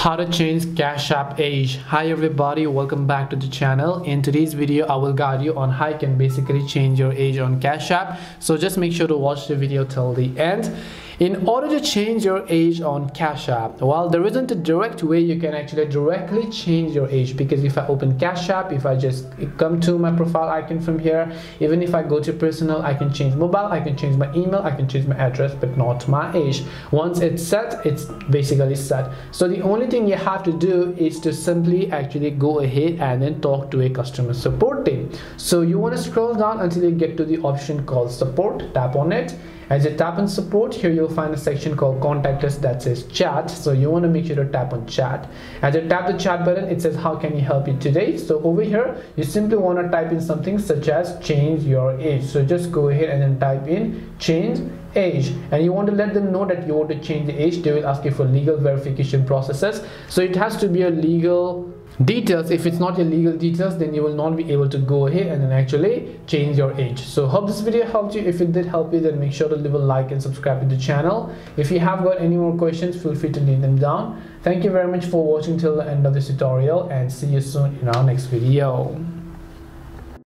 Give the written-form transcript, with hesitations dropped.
How to change Cash App age. Hi everybody, welcome back to the channel. In today's video I will guide you on how you can basically change your age on Cash App, so just make sure to watch the video till the end. In order to change your age on Cash App, well, there isn't a direct way you can actually directly change your age, because if I open Cash App, if I just come to my profile icon from here, even if I go to personal, I can change mobile, I can change my email, I can change my address, but not my age. Once it's set, it's basically set. So the only thing you have to do is to simply actually go ahead and then talk to a customer support team. So you want to scroll down until you get to the option called support. Tap on it. As you tap on support, here you'll find a section called contact us that says chat. So you want to make sure to tap on chat. As you tap the chat button, it says how can you help you today. So over here you simply want to type in something such as change your age. So just go ahead and then type in change age, and you want to let them know that you want to change the age. They will ask you for legal verification processes, so it has to be a legal details. If it's not your legal details, then you will not be able to go ahead and then actually change your age. So hope this video helped you. If it did help you, then make sure to leave a like and subscribe to the channel. If you have got any more questions, feel free to leave them down. Thank you very much for watching till the end of this tutorial, and see you soon in our next video.